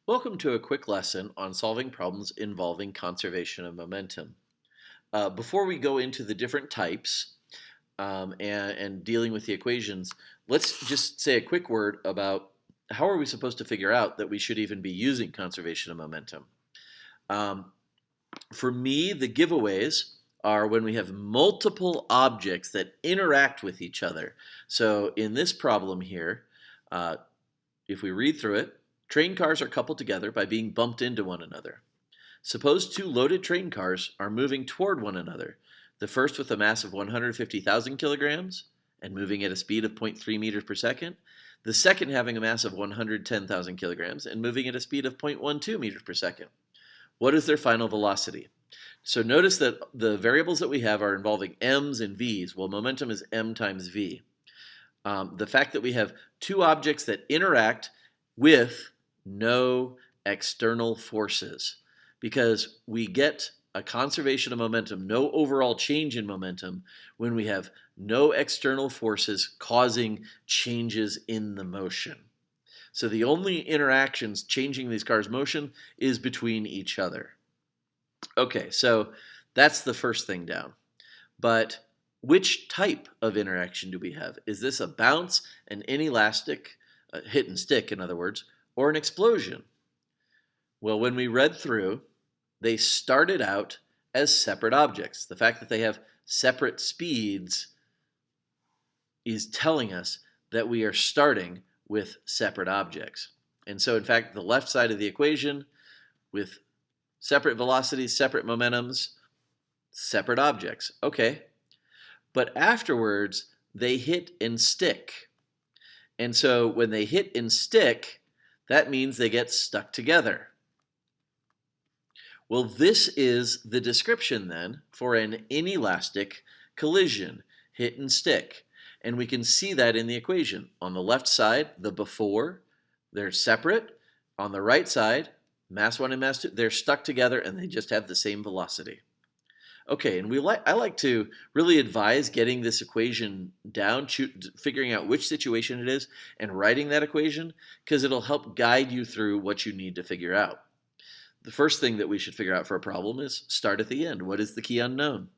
Welcome to a quick lesson on solving problems involving conservation of momentum. Before we go into the different types and dealing with the equations, let's just say a quick word about how are we supposed to figure out that we should even be using conservation of momentum. Um, for me, the giveaways are when we have multiple objects that interact with each other. So in this problem here, uh, if we read through it, train cars are coupled together by being bumped into one another. Suppose two loaded train cars are moving toward one another, the first with a mass of 150,000 kilograms and moving at a speed of 0.3 meters per second, the second having a mass of 110,000 kilograms and moving at a speed of 0.12 meters per second. What is their final velocity? So notice that the variables that we have are involving m's and v's. Well, momentum is m times v. The fact that we have two objects that interact with no external forces, because we get a conservation of momentum, no overall change in momentum, when we have no external forces causing changes in the motion. So the only interactions changing these cars' motion is between each other. Okay, so that's the first thing down. But which type of interaction do we have? Is this a bounce, an inelastic, hit and stick, in other words, or an explosion? Well, when we read through, they started out as separate objects. The fact that they have separate speeds is telling us that we are starting with separate objects. And so, in fact, the left side of the equation with separate velocities, separate momentums, separate objects. Okay, but afterwards, they hit and stick. And so when they hit and stick, that means they get stuck together. Well, this is the description then for an inelastic collision, hit and stick. And we can see that in the equation. On the left side, the before, they're separate. On the right side, mass 1 and mass 2, they're stuck together and they just have the same velocity. Okay, and I like to really advise getting this equation down, figuring out which situation it is, and writing that equation, because it'll help guide you through what you need to figure out. The first thing that we should figure out for a problem is start at the end. What is the key unknown?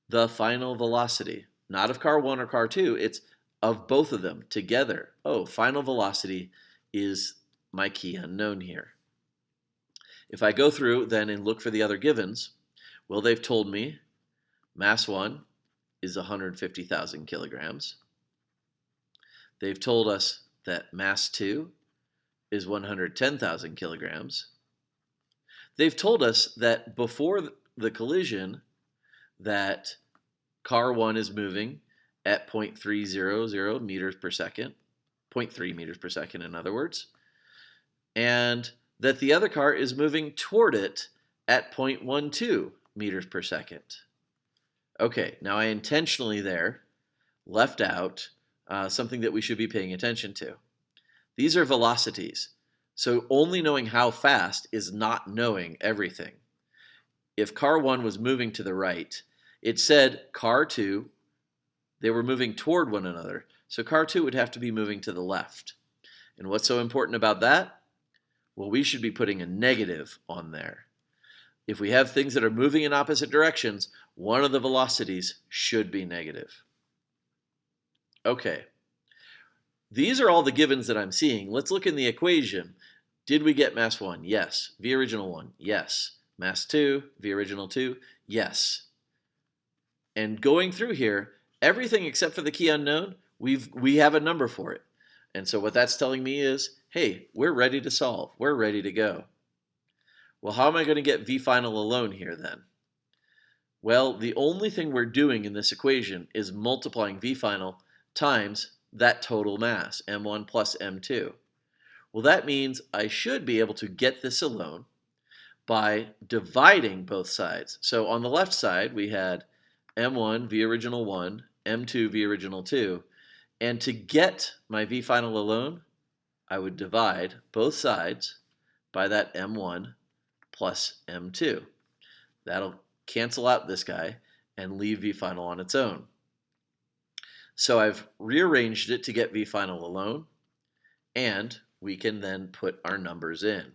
The final velocity. Not of car 1 or car 2, it's of both of them together. Oh, final velocity is my key unknown here. If I go through then and look for the other givens, well, they've told me mass 1 is 150,000 kilograms. They've told us that mass 2 is 110,000 kilograms. They've told us that before the collision that car 1 is moving at 0.300 meters per second, 0.3 meters per second in other words, and that the other car is moving toward it at 0.12 meters per second. Okay, now I intentionally there left out something that we should be paying attention to. These are velocities, so only knowing how fast is not knowing everything. If car 1 was moving to the right, it said car 2, they were moving toward one another, so car 2 would have to be moving to the left. And what's so important about that? Well, we should be putting a negative on there. If we have things that are moving in opposite directions, one of the velocities should be negative. Okay, these are all the givens that I'm seeing. Let's look in the equation. Did we get mass 1? Yes. V original 1? Yes. Mass 2? V original 2? Yes. And going through here, everything except for the key unknown, we have a number for it. And so what that's telling me is, hey, we're ready to solve. We're ready to go. Well, how am I going to get V final alone here then? Well, the only thing we're doing in this equation is multiplying V final times that total mass, M1 plus M2. Well, that means I should be able to get this alone by dividing both sides. So on the left side, we had M1 V original 1, M2 V original 2, and to get my V final alone, I would divide both sides by that M1 plus M2. That'll cancel out this guy and leave V final on its own. So I've rearranged it to get V final alone, and we can then put our numbers in.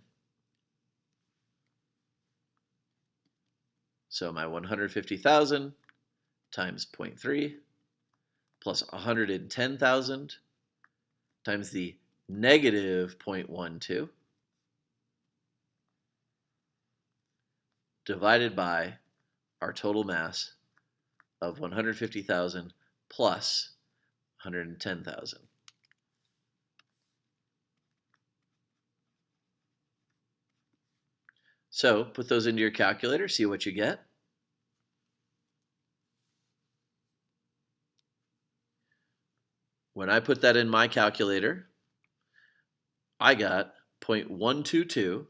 So my 150,000 times 0.3 plus 110,000 times the negative 0.12 divided by our total mass of 150,000 plus 110,000. So put those into your calculator, see what you get. When I put that in my calculator, I got 0.122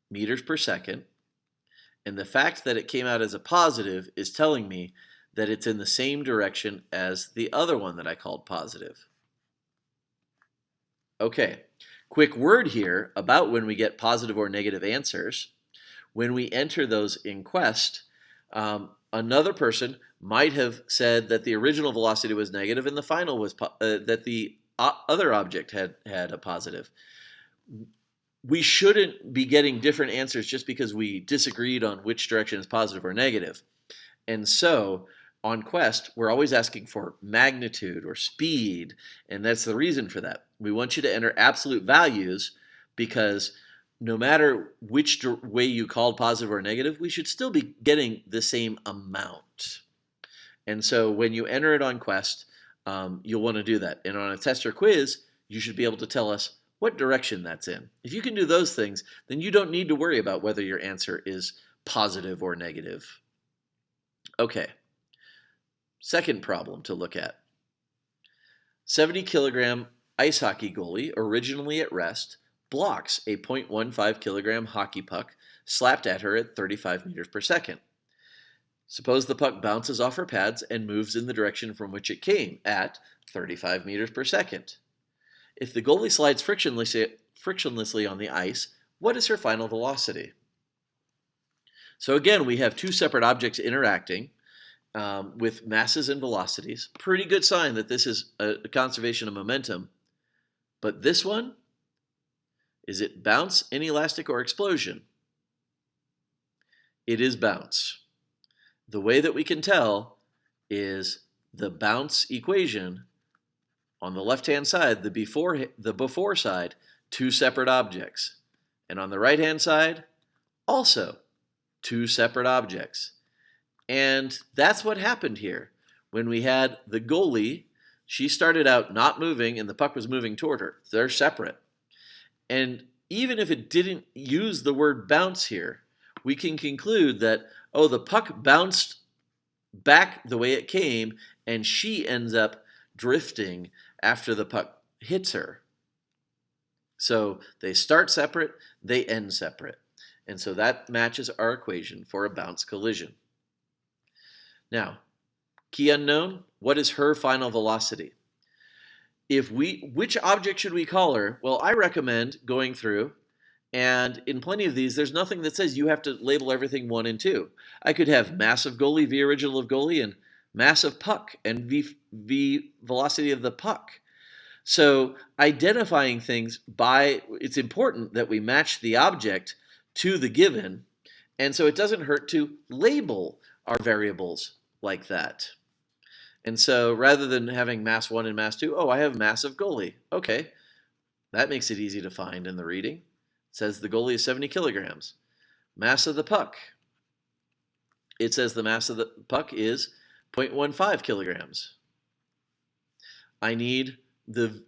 meters per second. And the fact that it came out as a positive is telling me that it's in the same direction as the other one that I called positive. Okay, quick word here about when we get positive or negative answers. When we enter those in Quest, another person might have said that the original velocity was negative and the final was that the other object had a positive. We shouldn't be getting different answers just because we disagreed on which direction is positive or negative. And so on Quest, we're always asking for magnitude or speed, and that's the reason for that. We want you to enter absolute values because no matter which way you called positive or negative, we should still be getting the same amount. And so when you enter it on Quest, you'll want to do that. And on a test or quiz, you should be able to tell us what direction that's in. If you can do those things, then you don't need to worry about whether your answer is positive or negative. Okay, second problem to look at. 70-kilogram ice hockey goalie, originally at rest, blocks a 0.15 kilogram hockey puck slapped at her at 35 meters per second. Suppose the puck bounces off her pads and moves in the direction from which it came at 35 meters per second. If the goalie slides frictionlessly on the ice, what is her final velocity? So again, we have two separate objects interacting with masses and velocities. Pretty good sign that this is a conservation of momentum. But this one, is it bounce, inelastic, or explosion? It is bounce. The way that we can tell is the bounce equation on the left-hand side, the before side, two separate objects. And on the right-hand side, also two separate objects. And that's what happened here. When we had the goalie, she started out not moving and the puck was moving toward her. They're separate. And even if it didn't use the word bounce here, we can conclude that, oh, the puck bounced back the way it came and she ends up drifting after the puck hits her. So they start separate, they end separate. And so that matches our equation for a bounce collision. Now, key unknown, what is her final velocity? Which object should we call her? Well, I recommend going through, and in plenty of these, there's nothing that says you have to label everything 1 and 2. I could have mass of goalie, v original of goalie, and mass of puck, and v velocity of the puck. So identifying things it's important that we match the object to the given, and so it doesn't hurt to label our variables like that. And so rather than having mass 1 and mass 2, oh, I have mass of goalie. Okay, that makes it easy to find in the reading. It says the goalie is 70 kilograms. Mass of the puck. It says the mass of the puck is 0.15 kilograms. I need the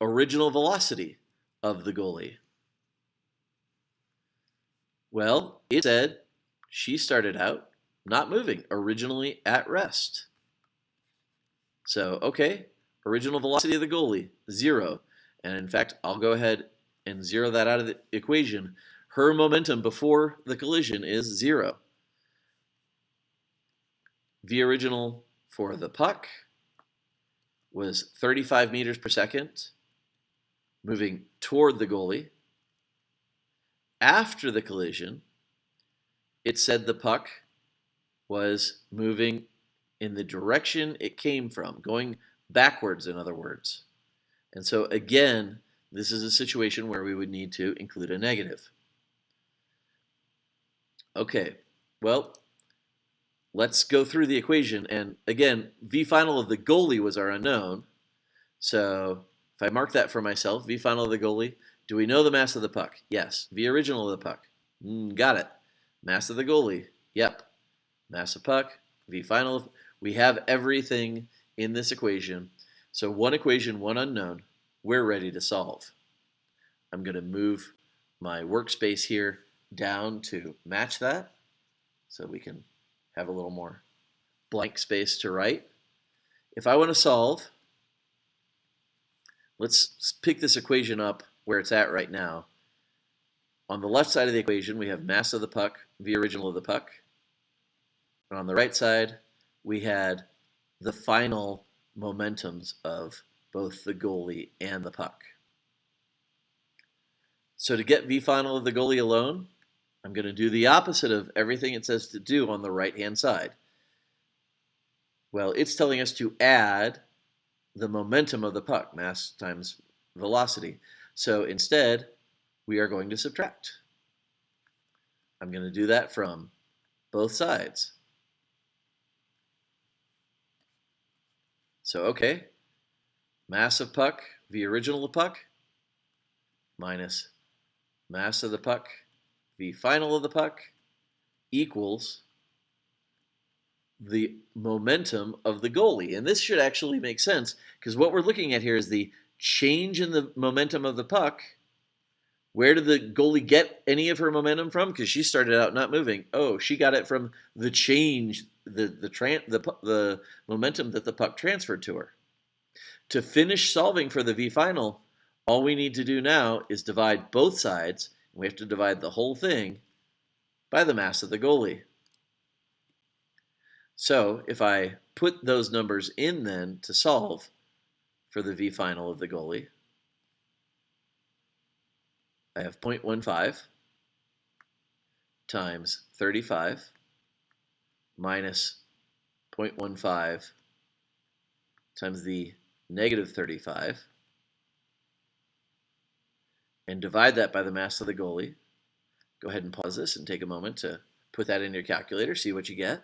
original velocity of the goalie. Well, it said she started out not moving, originally at rest. So, okay, original velocity of the goalie, 0. And in fact, I'll go ahead and 0 that out of the equation. Her momentum before the collision is 0. V original for the puck was 35 meters per second, moving toward the goalie. After the collision, it said the puck was moving in the direction it came from, going backwards, in other words. And so again, this is a situation where we would need to include a negative. Okay, well, let's go through the equation. And again, V final of the goalie was our unknown. So if I mark that for myself, V final of the goalie, do we know the mass of the puck? Yes. V original of the puck. Got it. Mass of the goalie. Yep. Mass of puck. V final of. We have everything in this equation. So one equation, one unknown. We're ready to solve. I'm going to move my workspace here down to match that so we can have a little more blank space to write. If I want to solve, let's pick this equation up where it's at right now. On the left side of the equation, we have mass of the puck, V original of the puck. And on the right side, we had the final momentums of both the goalie and the puck. So to get V final of the goalie alone, I'm going to do the opposite of everything it says to do on the right-hand side. Well, it's telling us to add the momentum of the puck, mass times velocity. So instead, we are going to subtract. I'm going to do that from both sides. So, okay, mass of puck, V original of puck, minus mass of the puck, V final of the puck, equals the momentum of the goalie. And this should actually make sense because what we're looking at here is the change in the momentum of the puck. Where did the goalie get any of her momentum from? Because she started out not moving. Oh, she got it from the change, the momentum that the puck transferred to her. To finish solving for the V final, all we need to do now is divide both sides. We have to divide the whole thing by the mass of the goalie. So if I put those numbers in then to solve for the V final of the goalie, I have 0.15 times 35 minus 0.15 times the negative 35, and divide that by the mass of the goalie. Go ahead and pause this and take a moment to put that in your calculator, see what you get.